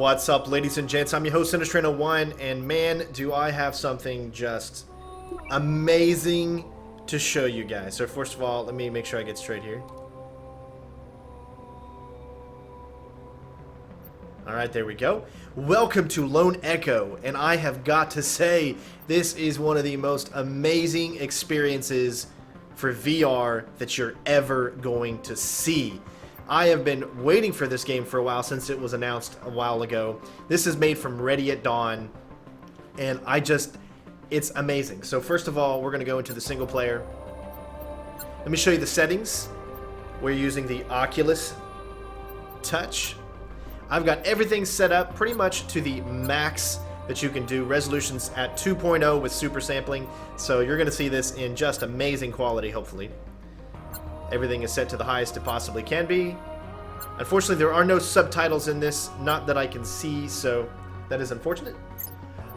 What's up, ladies and gents? I'm your host, CenterStrain01, and man, do I have something just amazing to show you guys. So first of all, let me make sure I get straight here. Alright, there we go. Welcome to Lone Echo, and I have got to say, this is one of the most amazing experiences for VR that you're ever going to see. I have been waiting for this game for a while since it was announced a while ago. This is made from Ready at Dawn, and it's amazing. So first of all, we're going to go into the single player. Let me show you the settings. We're using the Oculus Touch. I've got everything set up pretty much to the max that you can do. Resolutions at 2.0 with super sampling, so you're going to see this in just amazing quality, hopefully. Everything is set to the highest it possibly can be. Unfortunately, there are no subtitles in this, not that I can see, so that is unfortunate.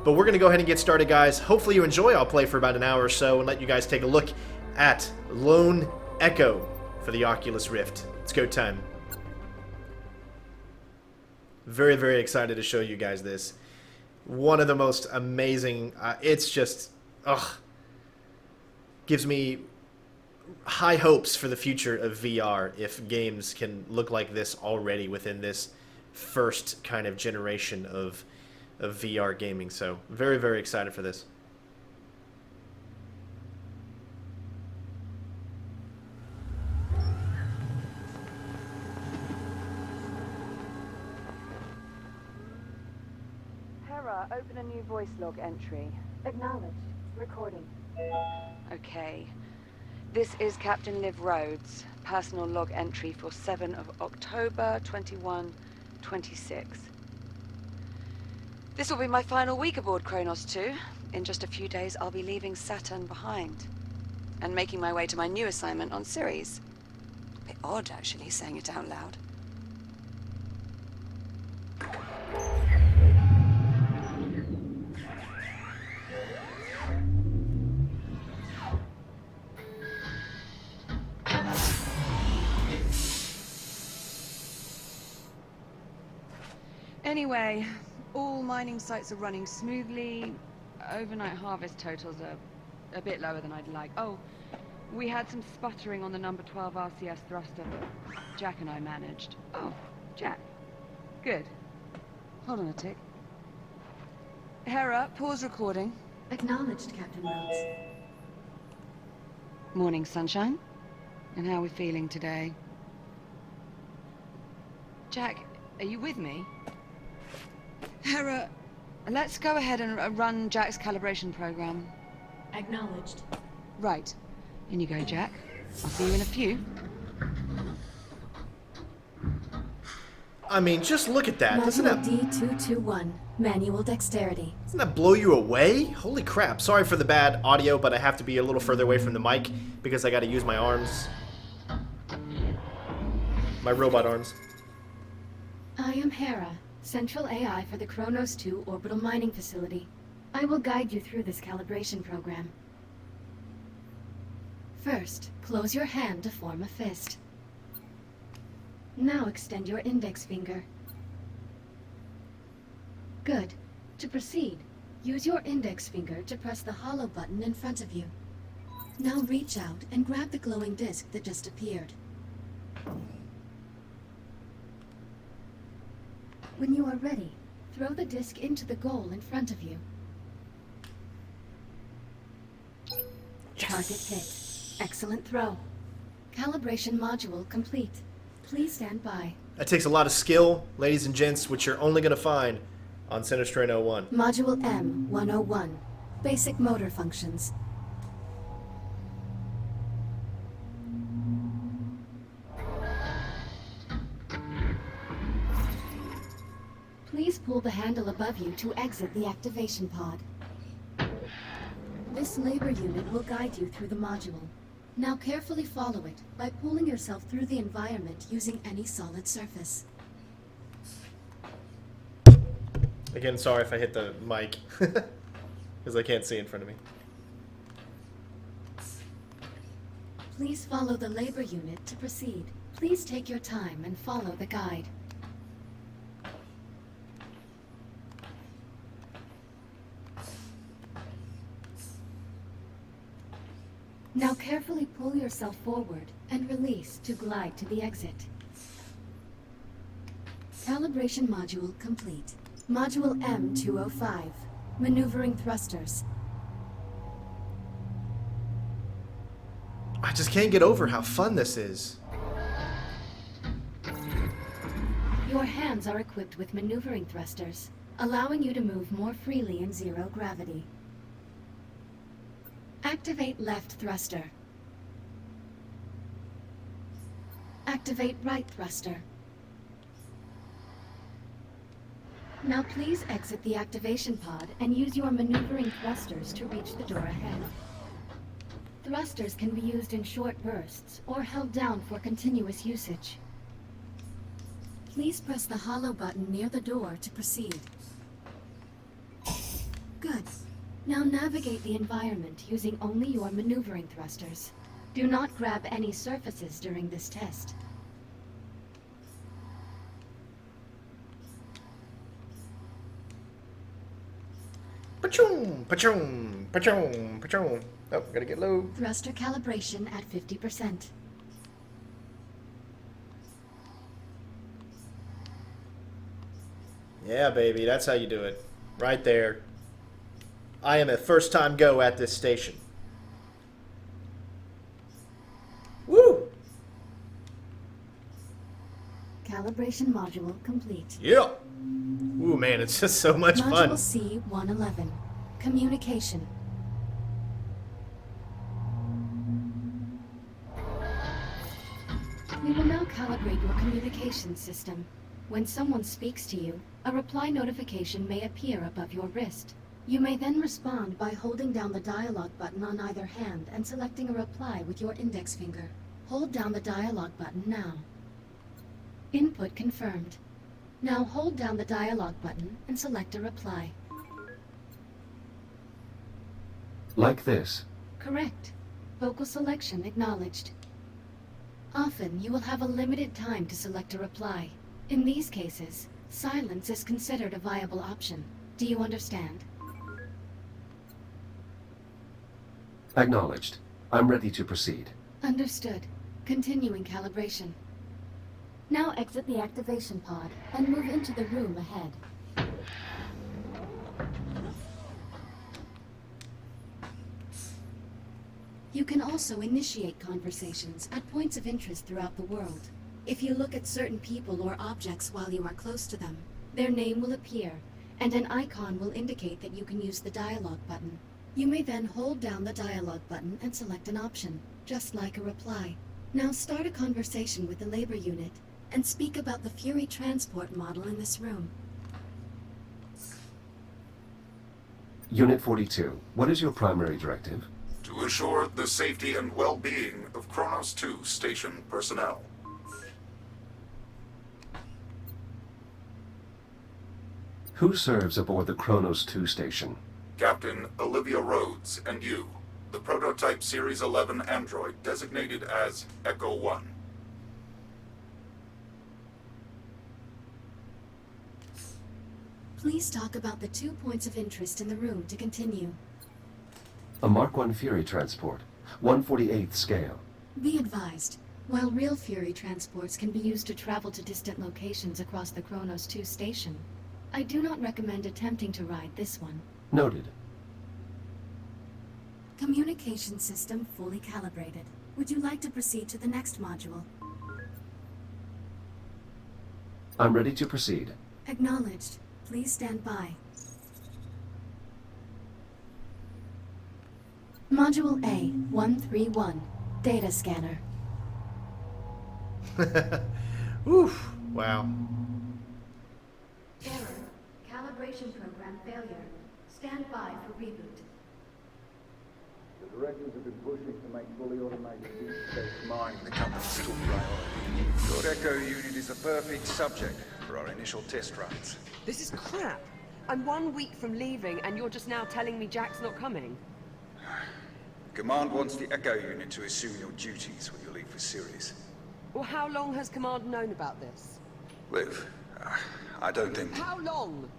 But we're going to go ahead and get started, guys. Hopefully you enjoy. I'll play for about an hour or so and let you guys take a look at Lone Echo for the Oculus Rift. It's go time. Very, very excited to show you guys this. One of the most amazing, it's just, gives me high hopes for the future of VR if games can look like this already within this first kind of generation of VR gaming. So very, very excited for this. Open a new voice log entry. Acknowledged. Recording. Okay. This is Captain Liv Rhodes. Personal log entry for 7 of October 2126. This will be my final week aboard Kronos 2. In just a few days, I'll be leaving Saturn behind and making my way to my new assignment on Ceres. A bit odd, actually, saying it out loud. Anyway, all mining sites are running smoothly. Overnight harvest totals are a bit lower than I'd like. Oh, we had some sputtering on the number 12 RCS thruster, but Jack and I managed. Oh, Jack. Good. Hold on a tick. Hera, pause recording. Acknowledged, Captain Rhodes. Morning, sunshine. And how are we feeling today? Jack, are you with me? Hera, let's go ahead and run Jack's calibration program. Acknowledged. Right. In you go, Jack. I'll see you in a few. I mean, just look at that. Doesn't D221. Manual dexterity. Doesn't that blow you away? Holy crap. Sorry for the bad audio, but I have to be a little further away from the mic because I got to use my arms. My robot arms. I am Hera, Central AI for the Kronos 2 Orbital Mining Facility. I will guide you through this calibration program. First, close your hand to form a fist. Now extend your index finger. Good. To proceed, use your index finger to press the hollow button in front of you. Now reach out and grab the glowing disc that just appeared. When you are ready, throw the disc into the goal in front of you. Target hit. Excellent throw. Calibration module complete. Please stand by. That takes a lot of skill, ladies and gents, which you're only going to find on CenterStrain01. Module M101. Basic motor functions. Please pull the handle above you to exit the activation pod. This labor unit will guide you through the module. Now carefully follow it by pulling yourself through the environment using any solid surface. Again, sorry if I hit the mic, because I can't see in front of me. Please follow the labor unit to proceed. Please take your time and follow the guide. Now carefully pull yourself forward and release to glide to the exit. Calibration module complete. Module M205. Maneuvering thrusters. I just can't get over how fun this is. Your hands are equipped with maneuvering thrusters, allowing you to move more freely in zero gravity. Activate left thruster. Activate right thruster. Now please exit the activation pod and use your maneuvering thrusters to reach the door ahead. Thrusters can be used in short bursts or held down for continuous usage. Please press the hollow button near the door to proceed. Good. Now navigate the environment using only your maneuvering thrusters. Do not grab any surfaces during this test. Pachoom, pachoom, pachoom, pachoom. Oh, gotta get low. Thruster calibration at 50%. Yeah, baby, that's how you do it. Right there. I am a first-time go at this station. Woo! Calibration module complete. Yeah! Ooh, man, it's just so much Module fun. C-111. Communication. We will now calibrate your communication system. When someone speaks to you, a reply notification may appear above your wrist. You may then respond by holding down the dialogue button on either hand and selecting a reply with your index finger. Hold down the dialogue button now. Input confirmed. Now hold down the dialogue button and select a reply. Like this. Correct. Vocal selection acknowledged. Often, you will have a limited time to select a reply. In these cases, silence is considered a viable option. Do you understand? Acknowledged. I'm ready to proceed. Understood. Continuing calibration. Now exit the activation pod and move into the room ahead. You can also initiate conversations at points of interest throughout the world. If you look at certain people or objects while you are close to them, their name will appear, and an icon will indicate that you can use the dialogue button. You may then hold down the dialogue button and select an option, just like a reply. Now start a conversation with the labor unit, and speak about the Fury transport model in this room. Unit 42, what is your primary directive? To assure the safety and well-being of Kronos 2 station personnel. Who serves aboard the Kronos 2 station? Captain Olivia Rhodes and you, the prototype Series 11 android designated as Echo 1. Please talk about the 2 points of interest in the room to continue. A Mark 1 Fury transport, 1/48th scale. Be advised, while real Fury transports can be used to travel to distant locations across the Kronos 2 station, I do not recommend attempting to ride this one. Noted. Communication system fully calibrated. Would you like to proceed to the next module? I'm ready to proceed. Acknowledged. Please stand by. Module A-131. Data scanner. Oof. Wow. Error. Calibration program failure. Stand by for reboot. The directors have been pushing to make fully automated deep space mining the company's top priority. Your Echo unit is a perfect subject for our initial test runs. This is crap. I'm 1 week from leaving, and you're just now telling me Jack's not coming. Command wants the Echo unit to assume your duties when you leave for Sirius. Well, how long has Command known about this? Liv, I don't think... How long?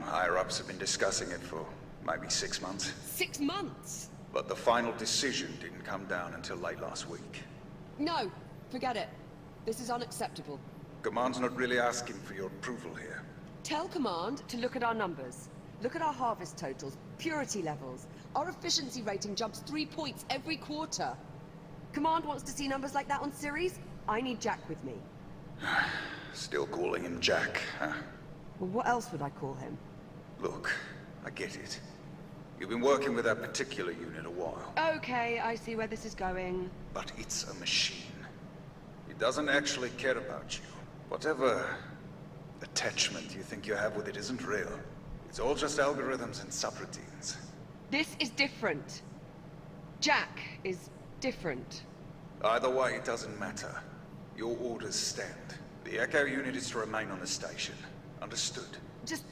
Higher-ups have been discussing it for maybe 6 months. 6 months? But the final decision didn't come down until late last week. No, forget it. This is unacceptable. Command's not really asking for your approval here. Tell Command to look at our numbers. Look at our harvest totals, purity levels. Our efficiency rating jumps 3 points every quarter. Command wants to see numbers like that on Ceres? I need Jack with me. Still calling him Jack, huh? Well, what else would I call him? Look, I get it. You've been working with that particular unit a while. Okay, I see where this is going. But it's a machine. It doesn't actually care about you. Whatever attachment you think you have with it isn't real. It's all just algorithms and subroutines. This is different. Jack is different. Either way, it doesn't matter. Your orders stand. The Echo unit is to remain on the station. Understood? Just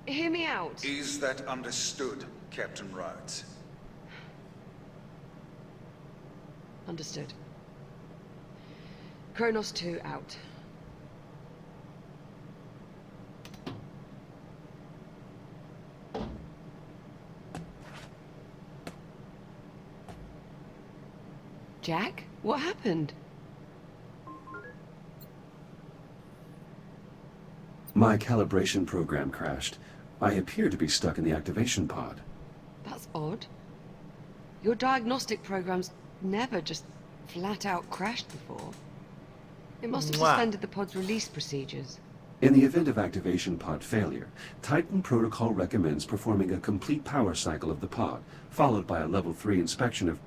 hear me out. Is that understood, Captain Rhodes? Understood. Kronos 2 out. Jack? What happened? My calibration program crashed. I appear to be stuck in the activation pod. That's odd. Your diagnostic programs never just flat out crashed before. It must have suspended the pod's release procedures. In the event of activation pod failure, Titan Protocol recommends performing a complete power cycle of the pod, followed by a level 3 inspection of...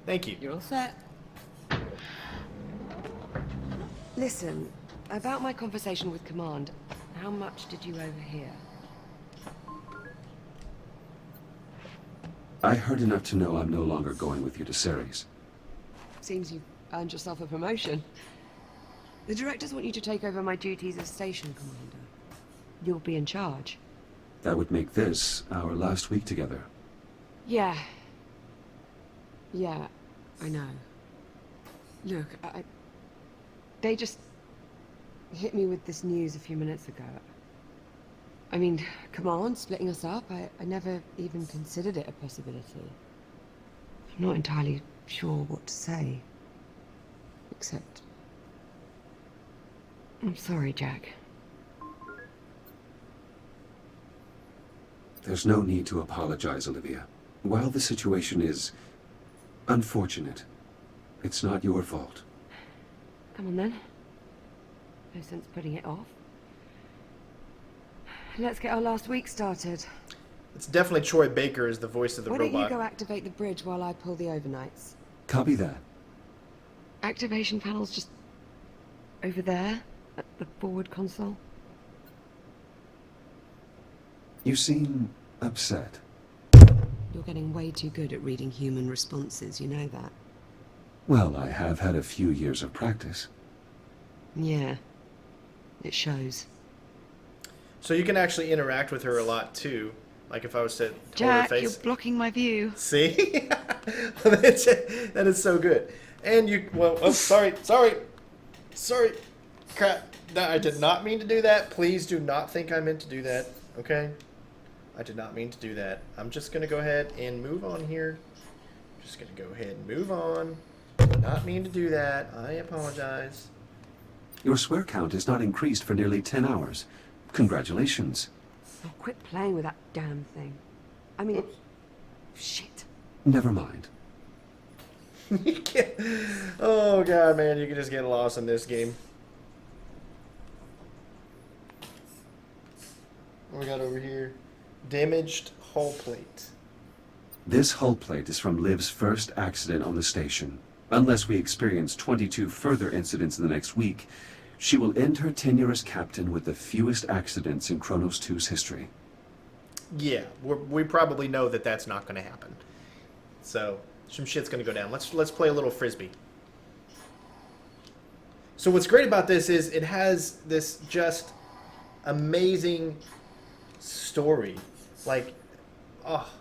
Thank you. You're all set. Listen, about my conversation with Command, how much did you overhear? I heard enough to know I'm no longer going with you to Ceres. Seems you've earned yourself a promotion. The directors want you to take over my duties as station commander. You'll be in charge. That would make this our last week together. Yeah. Yeah, I know. Look, they just hit me with this news a few minutes ago. I mean, Command splitting us up, I never even considered it a possibility. I'm not entirely sure what to say. Except... I'm sorry, Jack. There's no need to apologize, Olivia. While the situation is unfortunate, it's not your fault. Come on then. No sense putting it off. Let's get our last week started. It's definitely Troy Baker as the voice of the Why robot. don't you go activate the bridge while I pull the overnights? Copy that. Activation panel's just over there, at the forward console. You seem upset. You're getting way too good at reading human responses, you know that. Well, I have had a few years of practice. Yeah, it shows. So you can actually interact with her a lot too. Like if I was to hold her Jack, face. you're blocking my view. See? That is so good. And you, well, oh, sorry. Crap. No, I did not mean to do that. Please do not think I meant to do that. Okay? I did not mean to do that. I'm just going to go ahead and move on here. Just going to go ahead and move on. Did not mean to do that. I apologize. Your swear count has not increased for nearly 10 hours. Congratulations. Oh, quit playing with that damn thing. I mean, shit. Never mind. You can't. Oh, God, man. You can just get lost in this game. What we got over here? Damaged hull plate. This hull plate is from Liv's first accident on the station. Unless we experience 22 further incidents in the next week, she will end her tenure as captain with the fewest accidents in Kronos 2's history. Yeah, we probably know that that's not going to happen. So, some shit's going to go down. Let's play a little frisbee. So what's great about this is it has this just amazing story. Like, oh.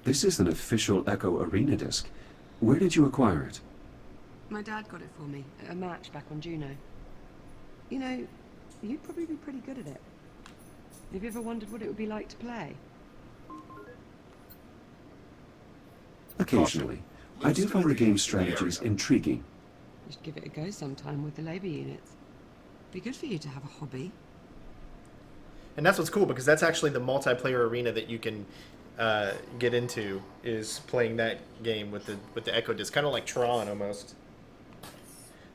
This is an official Echo Arena disc. Where did you acquire it? My dad got it for me at a match back on Juno. You know, you'd probably be pretty good at it. Have you ever wondered what it would be like to play? Occasionally. I do find the game's strategies intriguing. You should give it a go sometime with the labor units. Be good for you to have a hobby. And that's what's cool, because that's actually the multiplayer arena that you can get into, is playing that game with the Echo Disc, kind of like Tron almost.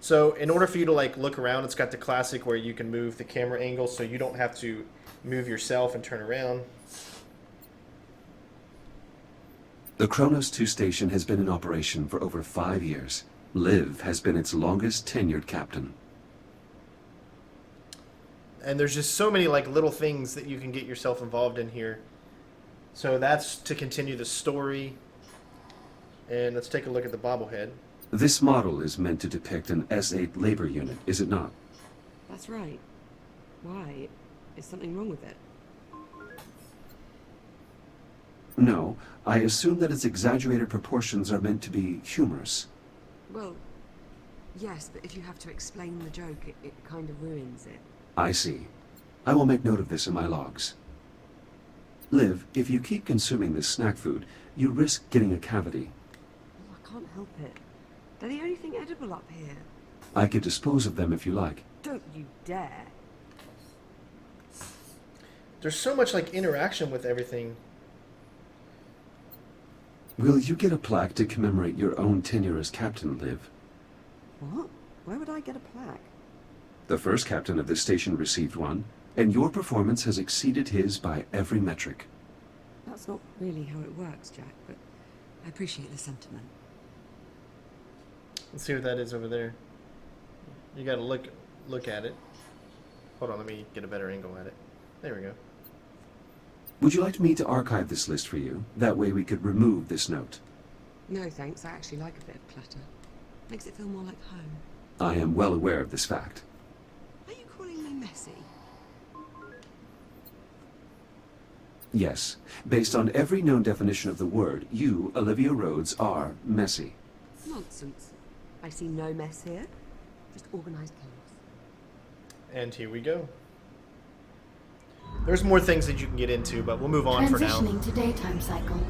So in order for you to like look around, it's got the classic where you can move the camera angle, so you don't have to move yourself and turn around. The Kronos 2 station has been in operation for over 5 years. Liv has been its longest tenured captain. And there's just so many like little things that you can get yourself involved in here. So that's to continue the story. And let's take a look at the bobblehead. This model is meant to depict an S8 labor unit, is it not? That's right. Why? Is something wrong with it? No, I assume that its exaggerated proportions are meant to be humorous. Well, yes, but if you have to explain the joke, it kind of ruins it. I see. I will make note of this in my logs. Liv, if you keep consuming this snack food, you risk getting a cavity. Oh, I can't help it. They're the only thing edible up here. I could dispose of them if you like. Don't you dare. There's so much like interaction with everything. Will you get a plaque to commemorate your own tenure as captain, Liv? What? Where would I get a plaque? The first captain of this station received one, and your performance has exceeded his by every metric. That's not really how it works, Jack, but I appreciate the sentiment. Let's see what that is over there. You gotta look at it. Hold on, let me get a better angle at it. There we go. Would you like me to archive this list for you? That way we could remove this note. No, thanks. I actually like a bit of clutter. Makes it feel more like home. I am well aware of this fact. Are you calling me messy? Yes. Based on every known definition of the word, you, Olivia Rhodes, are messy. Nonsense. I see no mess here. Just organized chaos. And here we go. There's more things that you can get into, but we'll move on for now. Transitioning to daytime cycle.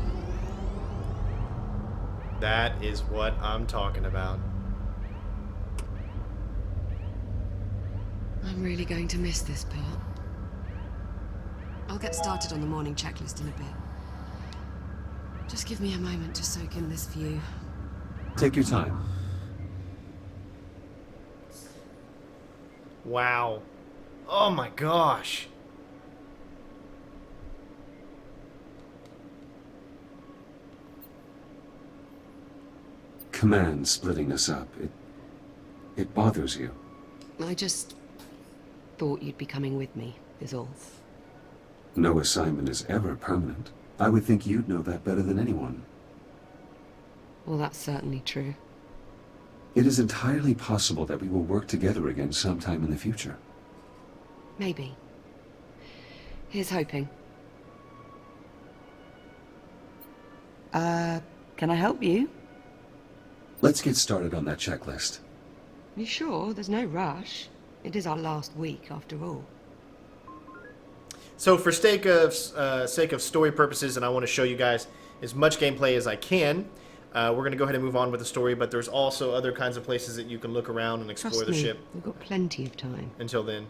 That is what I'm talking about. I'm really going to miss this part. I'll get started on the morning checklist in a bit. Just give me a moment to soak in this view. Take your time. Wow. Oh my gosh. Command splitting us up. It bothers you. I just thought you'd be coming with me, is all. No assignment is ever permanent. I would think you'd know that better than anyone. Well, that's certainly true. It is entirely possible that we will work together again sometime in the future. Maybe. Here's hoping. Can I help you? Let's get started on that checklist. You sure? There's no rush. It is our last week, after all. So for sake of story purposes, and I want to show you guys as much gameplay as I can, we're going to go ahead and move on with the story, but there's also other kinds of places that you can look around and explore the ship. We've got plenty of time. Until then.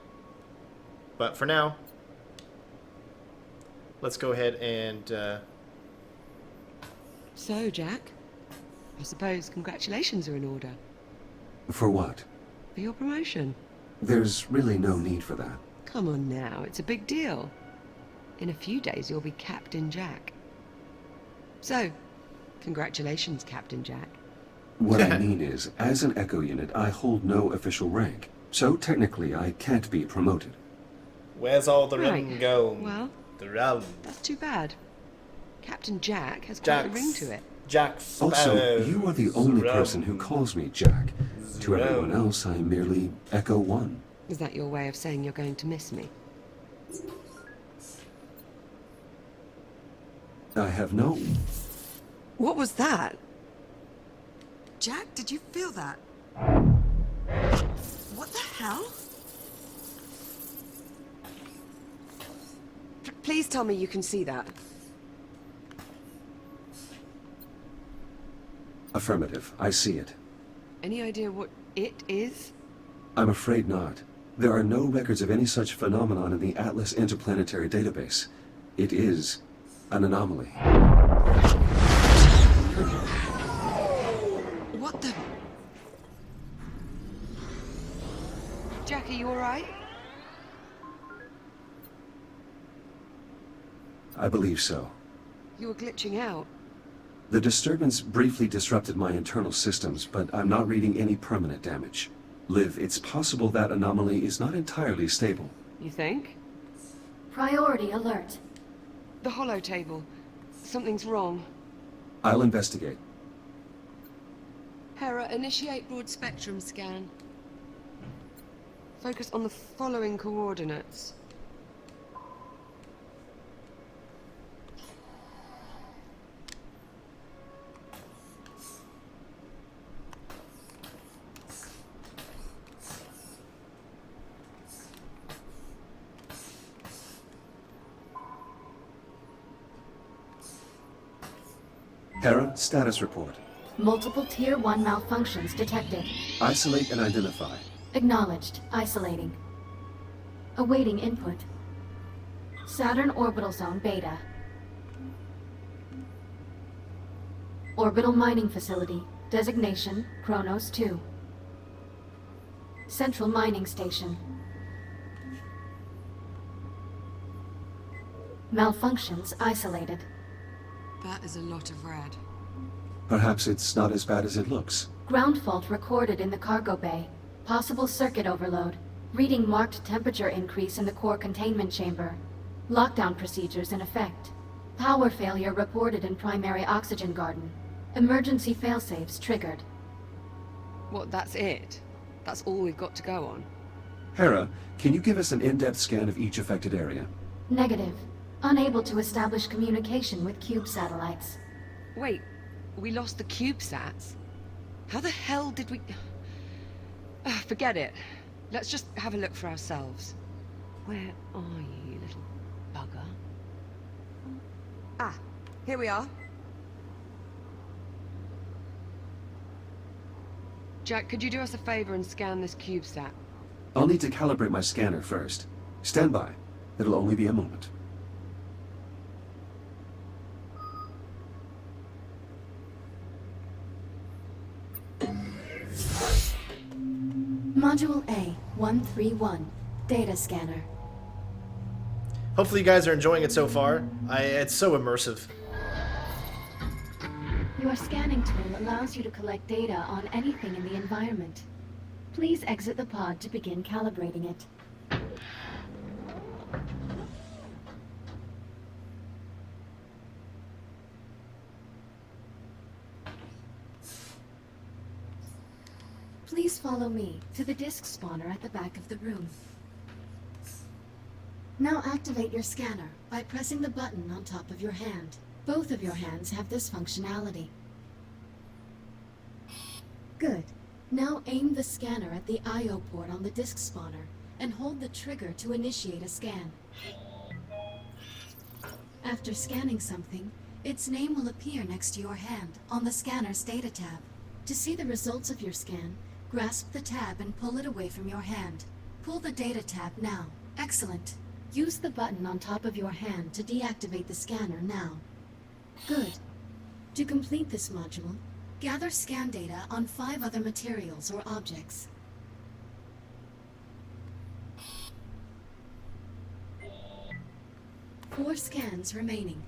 But for now, let's go ahead and... So, Jack, I suppose congratulations are in order. For what? For your promotion. There's really no need for that. Come on now, it's a big deal. In a few days you'll be Captain Jack. So, congratulations, Captain Jack. What I mean is, as an Echo unit, I hold no official rank. So technically, I can't be promoted. Where's all the Right. ring going? Well, The rum. that's too bad. Captain Jack has quite a ring to it. Jack Also, Sparrow. you are the only Rum. person who calls me Jack. To everyone Rum. else, I'm merely Echo 1. Is that your way of saying you're going to miss me? I have no... What was that? Jack, did you feel that? What the hell? Please tell me you can see that. Affirmative. I see it. Any idea what it is? I'm afraid not. There are no records of any such phenomenon in the Atlas Interplanetary Database. It is an anomaly. What the... Jack, are you alright? I believe so. You were glitching out. The disturbance briefly disrupted my internal systems, but I'm not reading any permanent damage. Liv, it's possible that anomaly is not entirely stable. You think? Priority alert. The hollow table. Something's wrong. I'll investigate. Hera, initiate broad spectrum scan. Focus on the following coordinates. Hera, status report. Multiple Tier 1 malfunctions detected. Isolate and identify. Acknowledged. Isolating. Awaiting input. Saturn Orbital Zone Beta. Orbital Mining Facility. Designation, Kronos 2. Central Mining Station. Malfunctions isolated. That is a lot of red. Perhaps it's not as bad as it looks. Ground fault recorded in the cargo bay. Possible circuit overload. Reading marked temperature increase in the core containment chamber. Lockdown procedures in effect. Power failure reported in primary oxygen garden. Emergency failsafes triggered. What, that's it? That's all we've got to go on? Hera, can you give us an in-depth scan of each affected area? Negative. Unable to establish communication with cube satellites. Wait, we lost the CubeSats? How the hell did we... forget it. Let's just have a look for ourselves. Where are you, you little bugger? Ah, here we are. Jack, could you do us a favor and scan this CubeSat? I'll need to calibrate my scanner first. Stand by. It'll only be a moment. Module A, 131. Data scanner. Hopefully you guys are enjoying it so far. It's so immersive. Your scanning tool allows you to collect data on anything in the environment. Please exit the pod to begin calibrating it. Please follow me to the disk spawner at the back of the room. Now activate your scanner by pressing the button on top of your hand. Both of your hands have this functionality. Good. Now aim the scanner at the I/O port on the disk spawner and hold the trigger to initiate a scan. After scanning something, its name will appear next to your hand on the scanner's data tab. To see the results of your scan, grasp the tab and pull it away from your hand. Pull the data tab now. Excellent. Use the button on top of your hand to deactivate the scanner now. Good. To complete this module, gather scan data on 5 other materials or objects. Four scans remaining.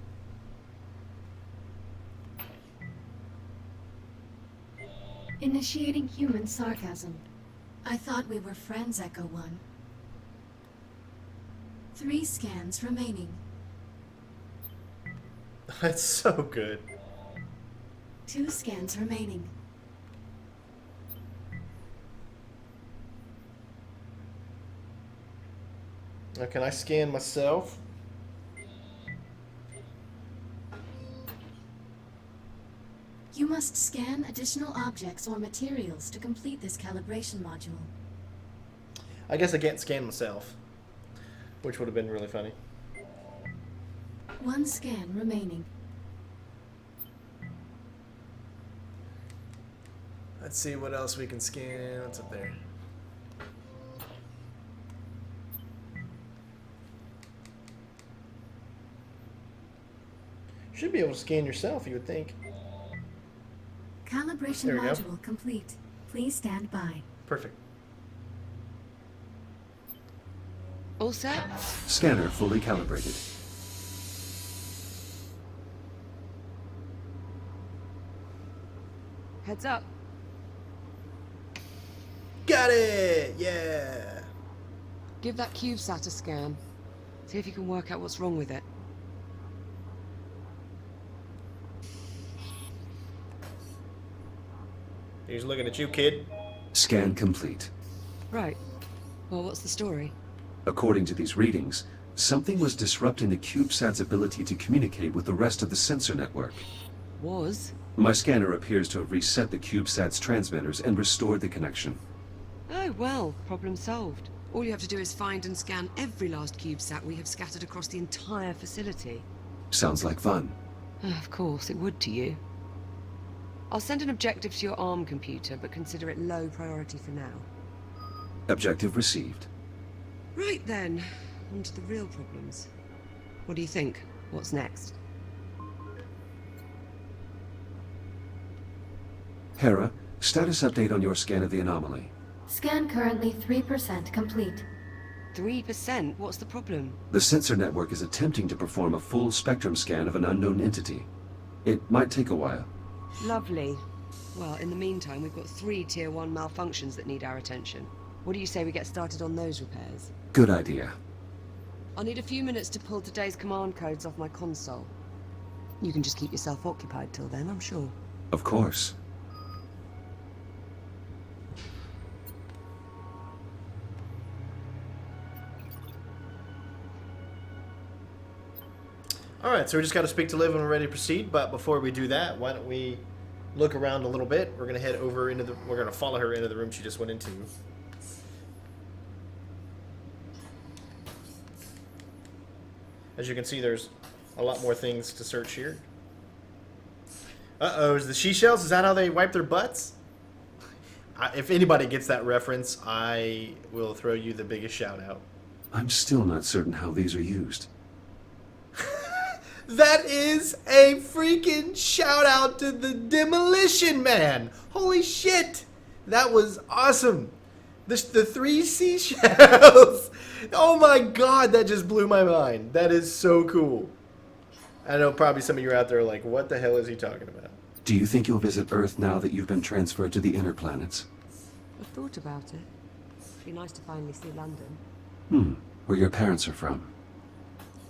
Initiating human sarcasm. I thought we were friends, Echo 1. 3 scans remaining. That's so good. 2 scans remaining. Now, can I scan myself? You must must scan additional objects or materials to complete this calibration module. I guess I can't scan myself, which would have been really funny. 1 scan remaining. Let's see what else we can scan. What's up there? Should be able to scan yourself, you would think. Calibration There we go. module complete. Please stand by. Perfect. All set? Scanner fully calibrated. Heads up. Got it! Yeah! Give that CubeSat a scan. See if you can work out what's wrong with it. He's looking at you, kid. Scan complete. Right. Well, what's the story? According to these readings, something was disrupting the CubeSat's ability to communicate with the rest of the sensor network. Was? My scanner appears to have reset the CubeSat's transmitters and restored the connection. Oh, well, problem solved. All you have to do is find and scan every last CubeSat we have scattered across the entire facility. Sounds like fun. Of course, it would to you. I'll send an objective to your ARM computer, but consider it low priority for now. Objective received. Right then, on to the real problems. What do you think? What's next? Hera, status update on your scan of the anomaly. Scan currently 3% complete. 3%? What's the problem? The sensor network is attempting to perform a full spectrum scan of an unknown entity. It might take a while. Lovely. Well, in the meantime, we've got 3 Tier 1 malfunctions that need our attention. What do you say we get started on those repairs? Good idea. I'll need a few minutes to pull today's command codes off my console. You can just keep yourself occupied till then, I'm sure. Of course. Alright, so we just got to speak to Liv when we're ready to proceed, but before we do that, why don't we look around a little bit. We're going to head over into the... We're going to follow her into the room she just went into. As you can see, there's a lot more things to search here. Uh-oh, is the she-shells? Is that how they wipe their butts? If anybody gets that reference, I will throw you the biggest shout-out. I'm still not certain how these are used. That is a freaking shout out to the Demolition Man. Holy shit. That was awesome. The 3 seashells. Oh my god, that just blew my mind. That is so cool. I know probably some of you out there are like, what the hell is he talking about? Do you think you'll visit Earth now that you've been transferred to the inner planets? I've thought about it. It'd be nice to finally see London. Where your parents are from.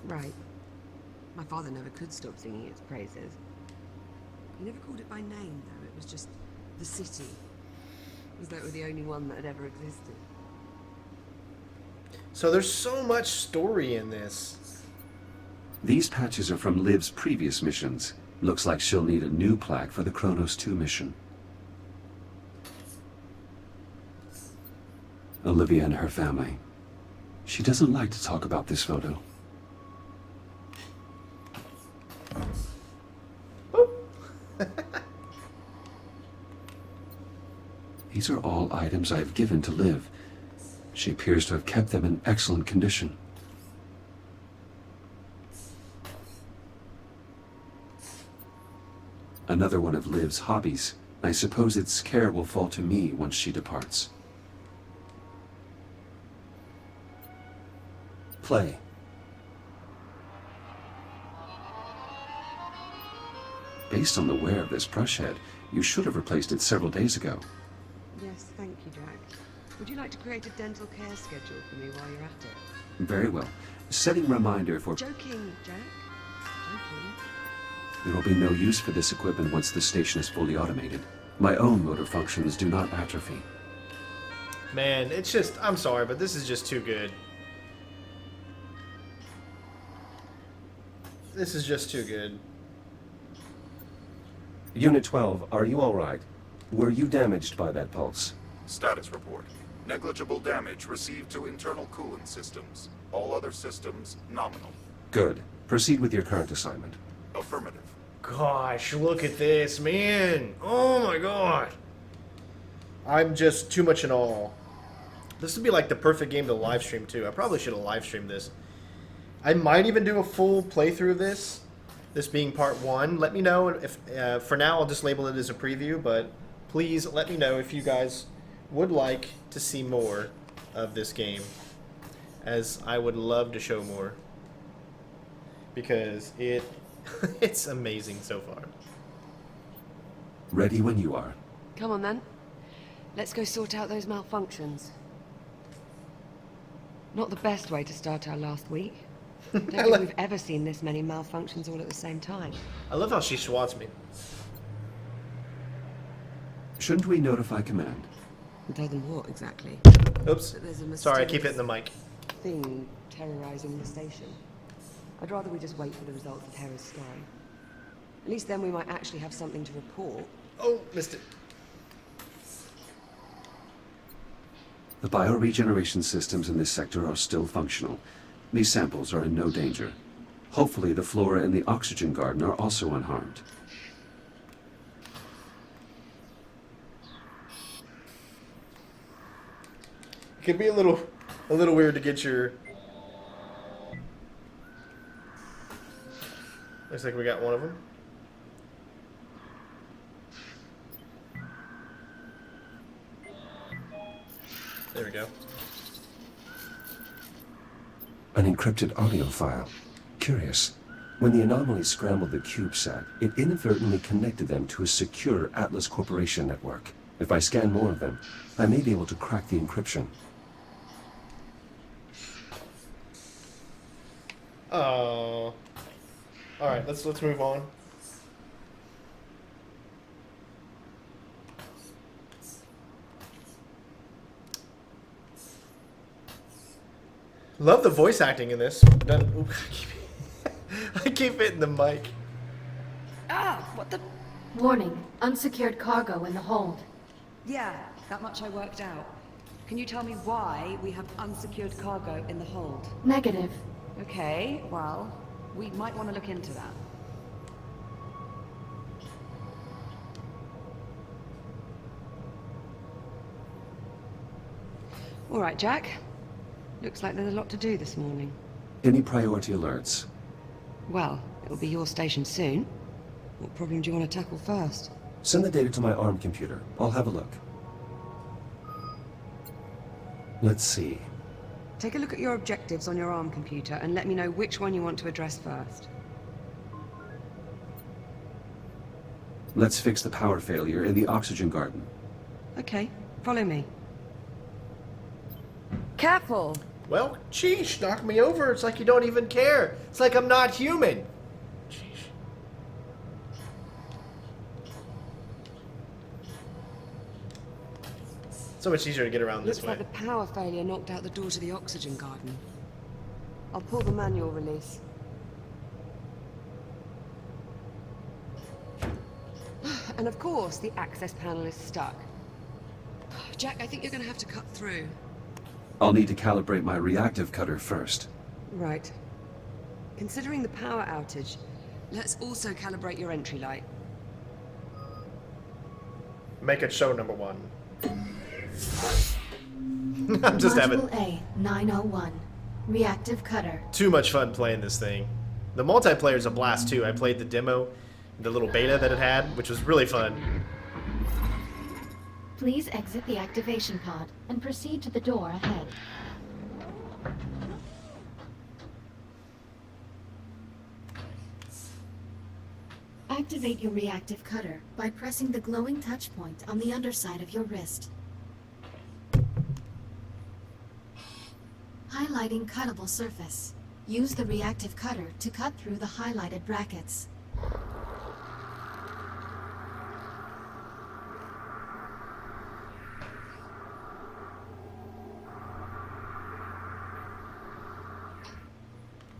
Right. My father never could stop singing its praises. He never called it by name, though. It was just the city. As though it were the only one that had ever existed. So there's so much story in this. These patches are from Liv's previous missions. Looks like she'll need a new plaque for the Kronos 2 mission. Olivia and her family. She doesn't like to talk about this photo. These are all items I've given to Liv. She appears to have kept them in excellent condition. Another one of Liv's hobbies. I suppose its care will fall to me once she departs. Play. Based on the wear of this brush head, you should have replaced it several days ago. Yes, thank you, Jack. Would you like to create a dental care schedule for me while you're at it? Very well. Setting reminder for... Joking, Jack. Joking. There will be no use for this equipment once the station is fully automated. My own motor functions do not atrophy. Man, it's just... I'm sorry, but this is just too good. This is just too good. Unit 12, are you all right? Were you damaged by that pulse? Status report. Negligible damage received to internal coolant systems. All other systems nominal. Good. Proceed with your current assignment. Affirmative. Gosh, look at this, man. Oh my god. I'm just too much in awe. This would be like the perfect game to live stream too. I probably should have live streamed this. I might even do a full playthrough of this. This being part 1. Let me know if, for now I'll just label it as a preview, but please let me know if you guys would like to see more of this game, as I would love to show more, because it's amazing so far. Ready when you are. Come on then. Let's go sort out those malfunctions. Not the best way to start our last week. Don't think we've ever seen this many malfunctions all at the same time. I love how she swats me. Shouldn't we notify command? And tell them what exactly? Oops. That there's a Sorry, I keep mysterious hitting the mic. thing terrorizing the station. I'd rather we just wait for the results of Hera's sky. At least then we might actually have something to report. Oh, missed it. The bioregeneration systems in this sector are still functional. These samples are in no danger. Hopefully the flora in the oxygen garden are also unharmed. It could be a little weird to get your... Looks like we got one of them. There we go. An encrypted audio file. Curious. When the anomaly scrambled the CubeSat, it inadvertently connected them to a secure Atlas Corporation network. If I scan more of them, I may be able to crack the encryption. Oh. Alright, let's move on. Love the voice acting in this. Done. Ooh, I keep hitting the mic. Ah, what the... Warning, unsecured cargo in the hold. Yeah, that much I worked out. Can you tell me why we have unsecured cargo in the hold? Negative. Okay, well, we might want to look into that. All right, Jack. Looks like there's a lot to do this morning. Any priority alerts? Well, it'll be your station soon. What problem do you want to tackle first? Send the data to my ARM computer. I'll have a look. Let's see. Take a look at your objectives on your ARM computer and let me know which one you want to address first. Let's fix the power failure in the oxygen garden. Okay, follow me. Careful! Well, sheesh, knock me over. It's like you don't even care. It's like I'm not human. Sheesh. So much easier to get around this Looks way. like the power failure knocked out the door to the oxygen garden. I'll pull the manual release. And of course, the access panel is stuck. Jack, I think you're going to have to cut through. I'll need to calibrate my reactive cutter first. Right. Considering the power outage, let's also calibrate your entry light. Make it show number 1. I'm just having Module A, 901. Reactive cutter. too much fun playing this thing. The multiplayer is a blast too. I played the demo, the little beta that it had, which was really fun. Please exit the activation pod and proceed to the door ahead. Activate your reactive cutter by pressing the glowing touch point on the underside of your wrist. Highlighting cuttable surface. Use the reactive cutter to cut through the highlighted brackets.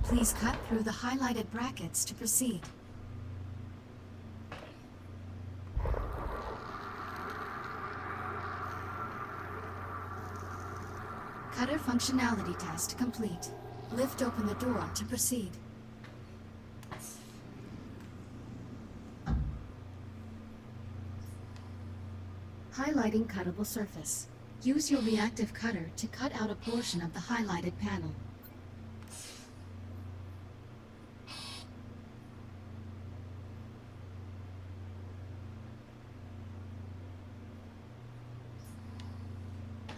Please cut through the highlighted brackets to proceed. Cutter functionality test complete. Lift open the door to proceed. Highlighting cuttable surface. Use your reactive cutter to cut out a portion of the highlighted panel.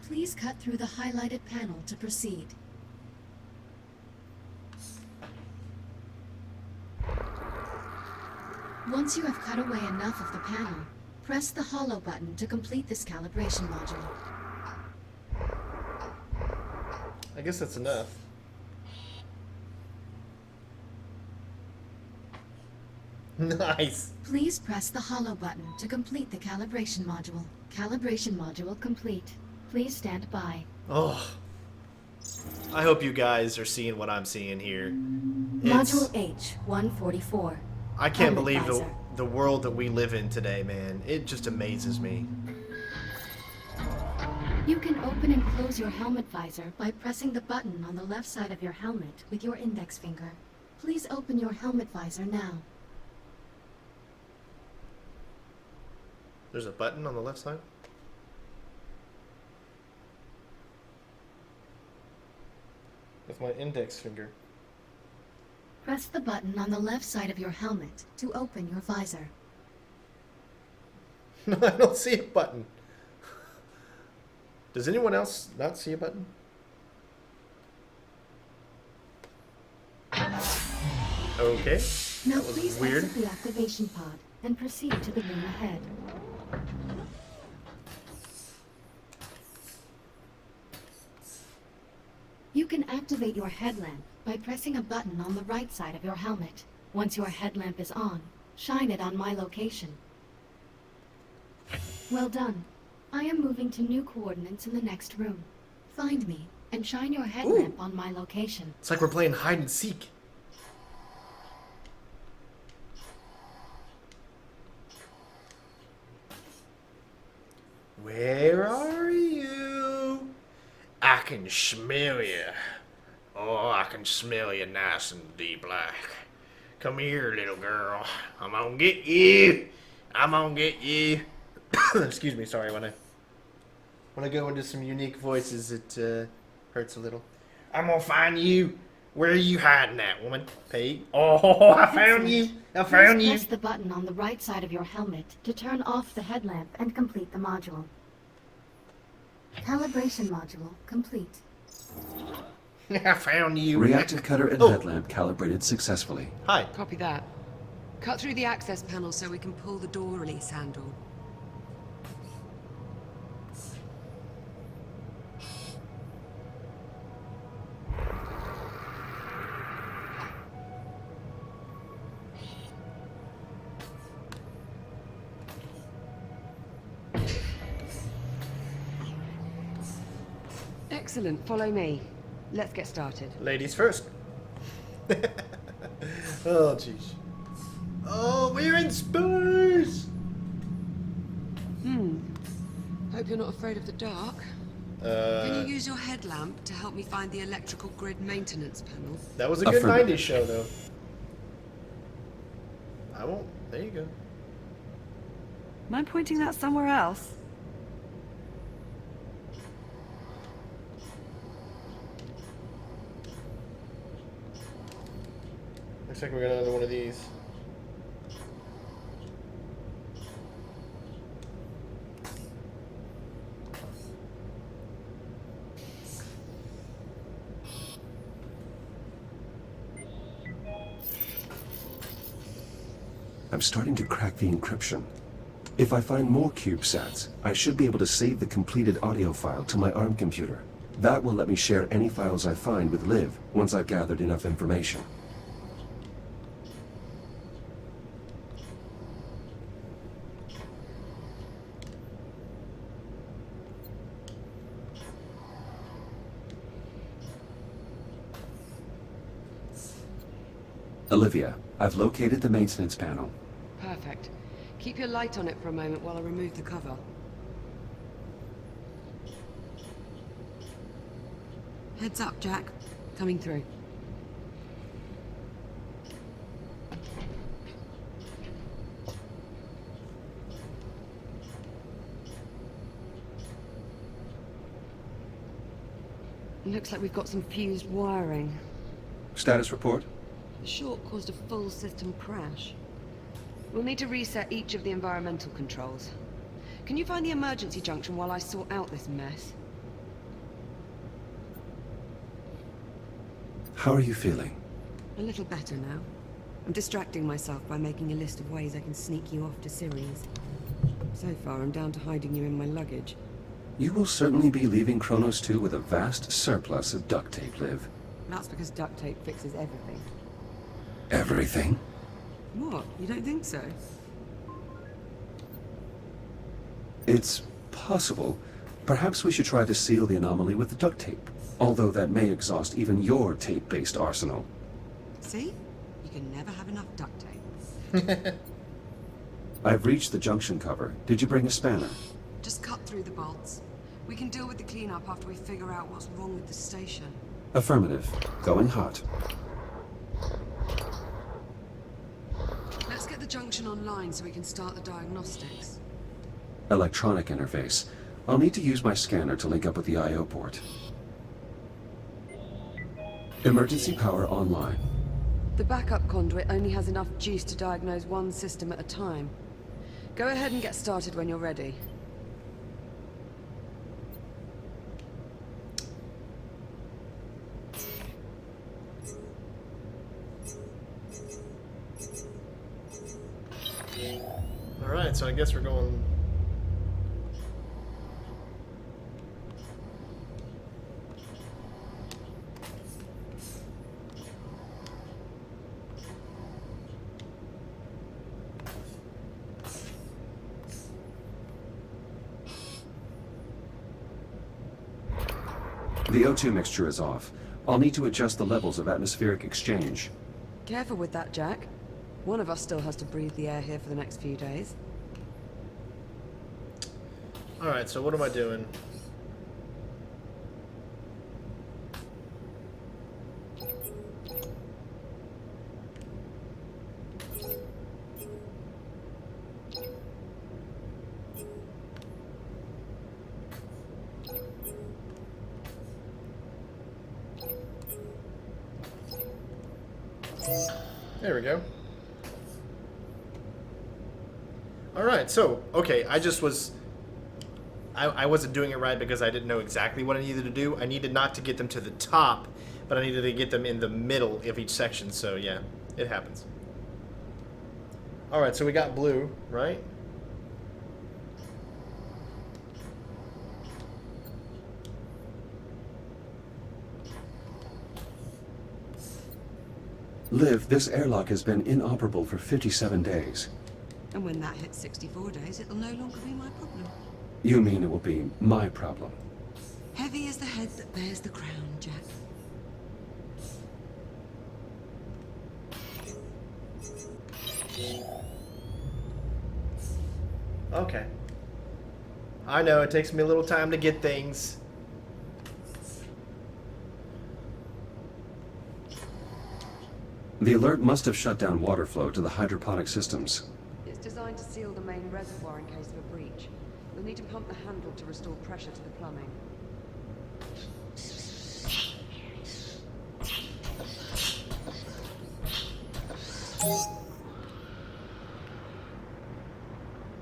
Please cut through the highlighted panel to proceed. Once you have cut away enough of the panel, press the hollow button to complete this calibration module. I guess that's enough. Nice. Please press the hollow button to complete the calibration module. Calibration module complete. Please stand by. Oh. I hope you guys are seeing what I'm seeing here. Module H-144. I can't Helmet believe visor. the world that we live in today, man. It just amazes me. You can open and close your helmet visor by pressing the button on the left side of your helmet with your index finger. Please open your helmet visor now. There's a button on the left side? With my index finger. Press the button on the left side of your helmet to open your visor. No, I don't see a button. Does anyone else not see a button? Okay. Now That was please weird. exit the activation pod and proceed to the room ahead. You can activate your headlamp by pressing a button on the right side of your helmet. Once your headlamp is on, shine it on my location. Well done. I am moving to new coordinates in the next room. Find me and shine your headlamp on my location. It's like we're playing hide and seek. Where are you? I can smell you. Oh, I can smell you nice and deep like. Come here, little girl. I'm gonna get you. I'm gonna get you. Excuse me, sorry, when I go into some unique voices, it hurts a little. I'm gonna find you. Where are you hiding at, woman? Pete? Oh, I found you. I found Please you. press the button on the right side of your helmet to turn off the headlamp and complete the module. Calibration module complete. I found you. Reactive cutter and Oh. headlamp calibrated successfully. Hi. Copy that. Cut through the access panel so we can pull the door release handle. Excellent. Follow me. Let's get started. Ladies first. Oh, jeez. Oh, we're in space. Hope you're not afraid of the dark. Can you use your headlamp to help me find the electrical grid maintenance panel? That was a good Affirmative. 90s show, though. I won't. There you go. Mind pointing that somewhere else? Looks like we got another one of these. I'm starting to crack the encryption. If I find more CubeSats, I should be able to save the completed audio file to my ARM computer. That will let me share any files I find with Liv once I've gathered enough information. Olivia, I've located the maintenance panel. Perfect. Keep your light on it for a moment while I remove the cover. Heads up, Jack. Coming through. Looks like we've got some fused wiring. Status report? The short caused a full system crash. We'll need to reset each of the environmental controls. Can you find the emergency junction while I sort out this mess? How are you feeling? A little better now. I'm distracting myself by making a list of ways I can sneak you off to Ceres. So far, I'm down to hiding you in my luggage. You will certainly be leaving Kronos 2 with a vast surplus of duct tape, Liv. That's because duct tape fixes everything. Everything? What? You don't think so? It's possible. Perhaps we should try to seal the anomaly with the duct tape. Although that may exhaust even your tape-based arsenal. See? You can never have enough duct tape. I've reached the junction cover. Did you bring a spanner? Just cut through the bolts. We can deal with the cleanup after we figure out what's wrong with the station. Affirmative. Going hot. Let's get the junction online so we can start the diagnostics. Electronic interface. I'll need to use my scanner to link up with the I/O port. Emergency power online. The backup conduit only has enough juice to diagnose one system at a time. Go ahead and get started when you're ready. Alright, so I guess we're going... The O2 mixture is off. I'll need to adjust the levels of atmospheric exchange. Careful with that, Jack. One of us still has to breathe the air here for the next few days. Alright, so what am I doing? There we go. Alright, so, okay, I wasn't doing it right because I didn't know exactly what I needed to do. I needed not to get them to the top, but I needed to get them in the middle of each section, so yeah, it happens. Alright, so we got blue, right? Liv, this airlock has been inoperable for 57 days. And when that hits 64 days, it'll no longer be my problem. You mean it will be my problem? Heavy is the head that bears the crown, Jack. Okay. I know, it takes me a little time to get things. The alert must have shut down water flow to the hydroponic systems. It's designed to seal the main reservoir in case of a breach. We'll need to pump the handle to restore pressure to the plumbing.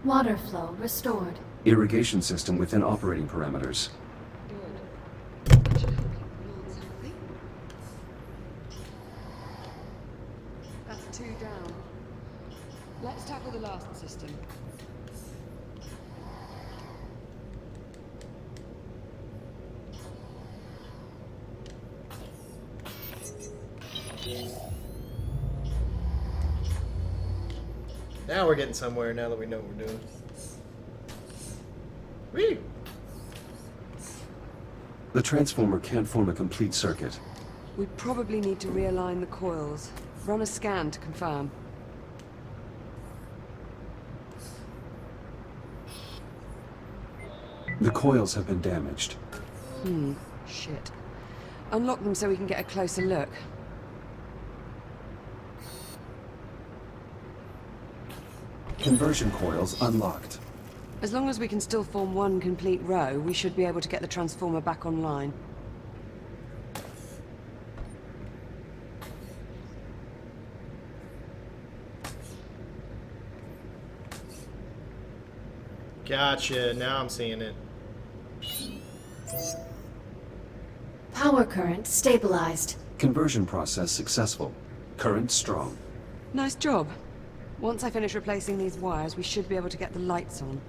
Water flow restored. Irrigation system within operating parameters. Good. That should help keep the plants healthy. That's 2 down. Let's tackle the last system. Now we're getting somewhere now that we know what we're doing. Whee! The transformer can't form a complete circuit. We probably need to realign the coils. Run a scan to confirm. The coils have been damaged. Shit. Unlock them so we can get a closer look. Conversion coils unlocked. As long as we can still form one complete row, we should be able to get the transformer back online. Gotcha, now I'm seeing it. Power current stabilized. Conversion process successful. Current strong. Nice job. Once I finish replacing these wires, we should be able to get the lights on.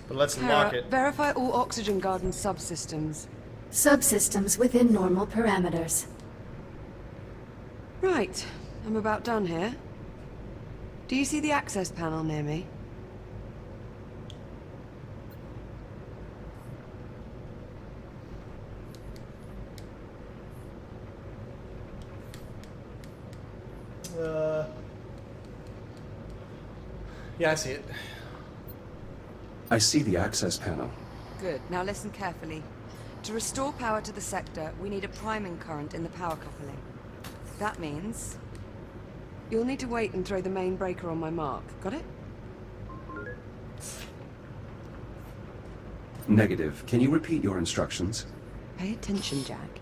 But let's lock it. Verify all oxygen garden subsystems. Subsystems within normal parameters. Right, I'm about done here. Do you see the access panel near me? Yeah, I see it. I see the access panel. Good. Now listen carefully. To restore power to the sector, we need a priming current in the power coupling. That means... You'll need to wait and throw the main breaker on my mark. Got it? Negative. Can you repeat your instructions? Pay attention, Jack.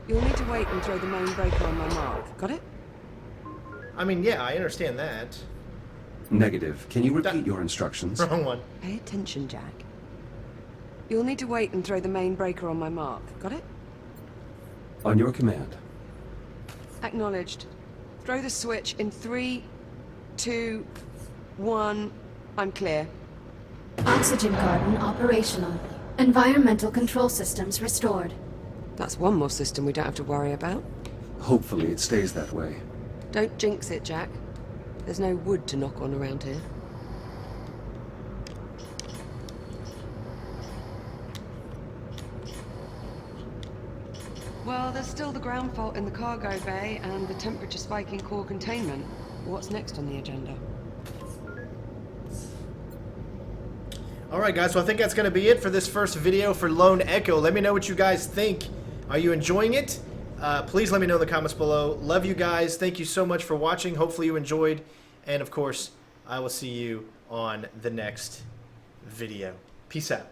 You'll need to wait and throw the main breaker on my mark. Got it? I mean, yeah, I understand that. Negative. Can you repeat your instructions? Wrong one. Pay attention, Jack. You'll need to wait and throw the main breaker on my mark. Got it? On your command. Acknowledged. Throw the switch in 3, 2, 1. I'm clear. Oxygen garden operational. Environmental control systems restored. That's one more system we don't have to worry about. Hopefully it stays that way. Don't jinx it, Jack. There's no wood to knock on around here. Well, there's still the ground fault in the cargo bay and the temperature spike in core containment. What's next on the agenda? Alright guys, so I think that's going to be it for this first video for Lone Echo. Let me know what you guys think. Are you enjoying it? Please let me know in the comments below. Love you guys. Thank you so much for watching. Hopefully you enjoyed. And of course, I will see you on the next video. Peace out.